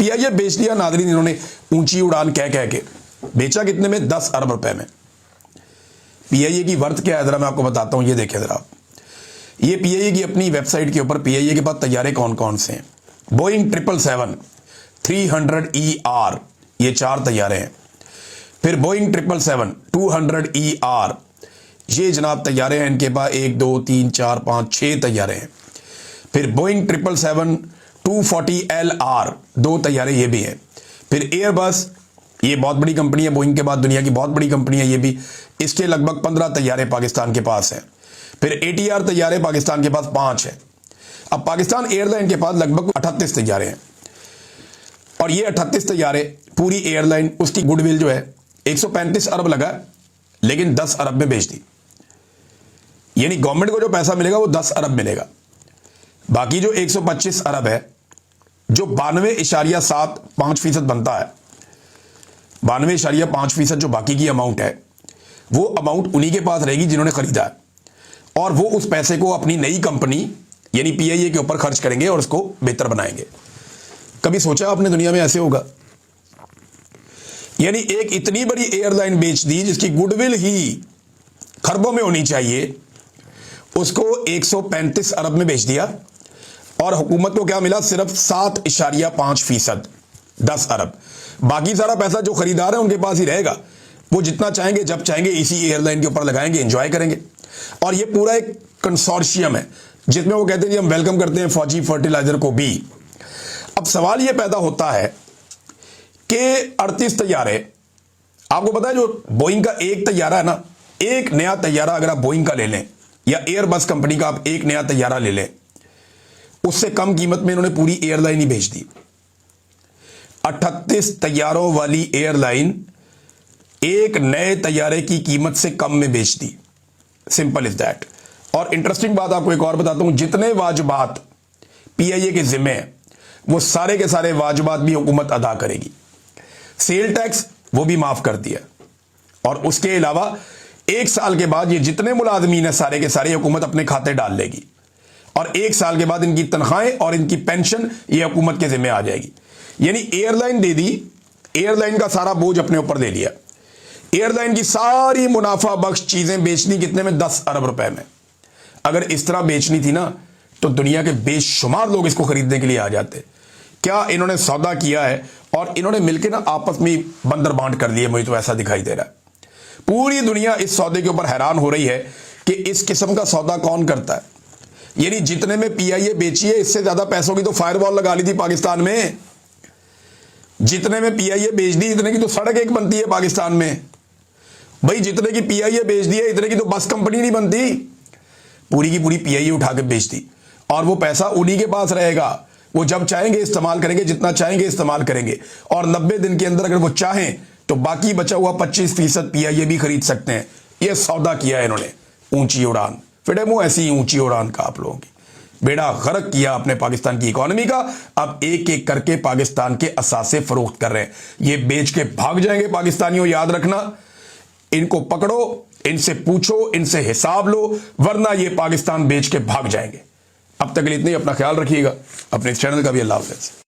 PIA बेच दिया Nadreen इन्होंने, ऊंची उड़ान कह कह के। बेचा कितने में? 10 अरब रुपए में। पीआईए की वर्थ क्या है जरा मैं आपको बताता हूं, ये देखें जरा आप। ये पीआईए की अपनी वेबसाइट के ऊपर पीआईए के पास तैयारे कौन कौन से हैं। बोइंग 777 300ER, ये 4 तैयारे हैं। फिर बोइंग 777 200ER, ये जनाब तैयारे हैं इनके पास 1 2 3 4 5 6 तैयारे हैं। फिर बोइंग 777 240LR, 2 तैयारे ये भी हैं। फिर एयरबस, ये बहुत बड़ी कंपनी है, बोइंग के बाद दुनिया की बहुत बड़ी कंपनी है ये भी, इसके लगभग 15 तैयारे पाकिस्तान के पास हैं। फिर ATR तैयारे पाकिस्तान के पास 5 है। अब पाकिस्तान एयरलाइन के पास लगभग 38 तैयारे हैं, और ये 38 तैयारे पूरी एयरलाइन, उसकी गुडविल जो है 135 अरब लगा, लेकिन 10 अरब में बेच दी। यानी गवर्नमेंट को जो पैसा मिलेगा वो 10 अरब मिलेगा। बाकी जो 125 अरब है, जो 92.75% बनता है, 92.5% जो बाकी की अमाउंट है, वो अमाउंट उन्हीं के पास रहेगी जिन्होंने खरीदा है, और वो उस पैसे को अपनी नई कंपनी यानी पीआईए के ऊपर खर्च करेंगे और उसको बेहतर बनाएंगे। कभी सोचा आपने दुनिया में ऐसे होगा? यानी एक इतनी बड़ी एयरलाइन बेच दी जिसकी गुडविल ही खरबों में होनी चाहिए, उसको 135 अरब में बेच दिया, और हुकूमत को क्या मिला? सिर्फ 7.5%, 10 अरब। बाकी सारा पैसा जो खरीदार है उनके पास ही रहेगा, वो जितना चाहेंगे जब चाहेंगे इसी एयरलाइन के ऊपर लगाएंगे, एंजॉय करेंगे। और ये पूरा एक कंसोर्शियम है जिसमें वो कहते हैं जी हम वेलकम करते हैं फौजी फर्टिलाइजर को भी। अब सवाल ये पैदा होता है कि 38 तैयारे, आपको पता है जो बोइंग का एक तैयारा है ना, एक नया तैयारा अगर आप बोइंग का ले लें या एयरबस कंपनी का आप एक नया तैयारा ले लें, उससे कम कीमत में इन्होंने पूरी एयरलाइन ही बेच दी। 38 तैयारों वाली एयरलाइन एक नए तैयारे की कीमत से कम में बेच दी। Simple is that. और इंटरेस्टिंग बात आपको एक और बताता हूं, जितने वाजिबात पीआईए के जिम्मे हैं वो सारे के सारे वाजिबात भी हुकूमत अदा करेगी। सेल टैक्स वो भी माफ कर दिया, और उसके अलावा 1 साल के बाद ये जितने मुलाजमीन है सारे के सारे हुकूमत अपने खाते डाल लेगी, और 1 साल के बाद इनकी तनख्वाहें और इनकी पेंशन ये हुकूमत के जिम्मे आ जाएगी। यानी एयरलाइन दे दी, एयरलाइन का सारा बोझ अपने ऊपर दे लिया। एयरलाइन की सारी मुनाफा बख्श चीजें बेचनी कितने में? 10 अरब रुपए में। अगर इस तरह बेचनी थी ना तो दुनिया के बेशुमार लोग इसको खरीदने के लिए आ जाते। क्या इन्होंने सौदा किया है, और इन्होंने मिलकर ना आपस में बंदर बांट कर दिए, मुझे तो ऐसा दिखाई दे रहा है। पूरी दुनिया इस सौदे के ऊपर हैरान हो रही है कि इस किस्म का सौदा कौन करता है। यानी जितने में पीआईए बेची है इससे ज्यादा पैसों की तो फायरवॉल लगा ली थी पाकिस्तान में। जितने में पीआईए बेच दी इतने की तो सड़क एक बनती है पाकिस्तान में। भाई जितने की पीआईए बेच दी है इतने की तो बस कंपनी नहीं बनती। पूरी की पूरी पीआईए उठा के बेच दी, और वो पैसा उन्हीं के पास रहेगा। वो जब चाहेंगे इस्तेमाल करेंगे, जितना चाहेंगे इस्तेमाल करेंगे, और 90 दिन के अंदर अगर वो चाहें तो बाकी बचा हुआ 25% पीआईए भी खरीद सकते हैं। ये सौदा किया है इन्होंने, ऊंची उड़ान। फिर वो ऐसी ऊंची उड़ान का आप लोगों की बेड़ा गर्क किया आपने पाकिस्तान की इकोनॉमी का। अब एक एक करके पाकिस्तान के असासे फरोख्त कर रहे हैं। ये बेच के भाग जाएंगे पाकिस्तानियों, याद रखना। इनको पकड़ो, इनसे पूछो, इनसे हिसाब लो, वरना ये पाकिस्तान बेच के भाग जाएंगे। अब तक के लिए इतनी, अपना ख्याल रखिएगा, अपने चैनल का भी। अल्लाह हाफ़िज़।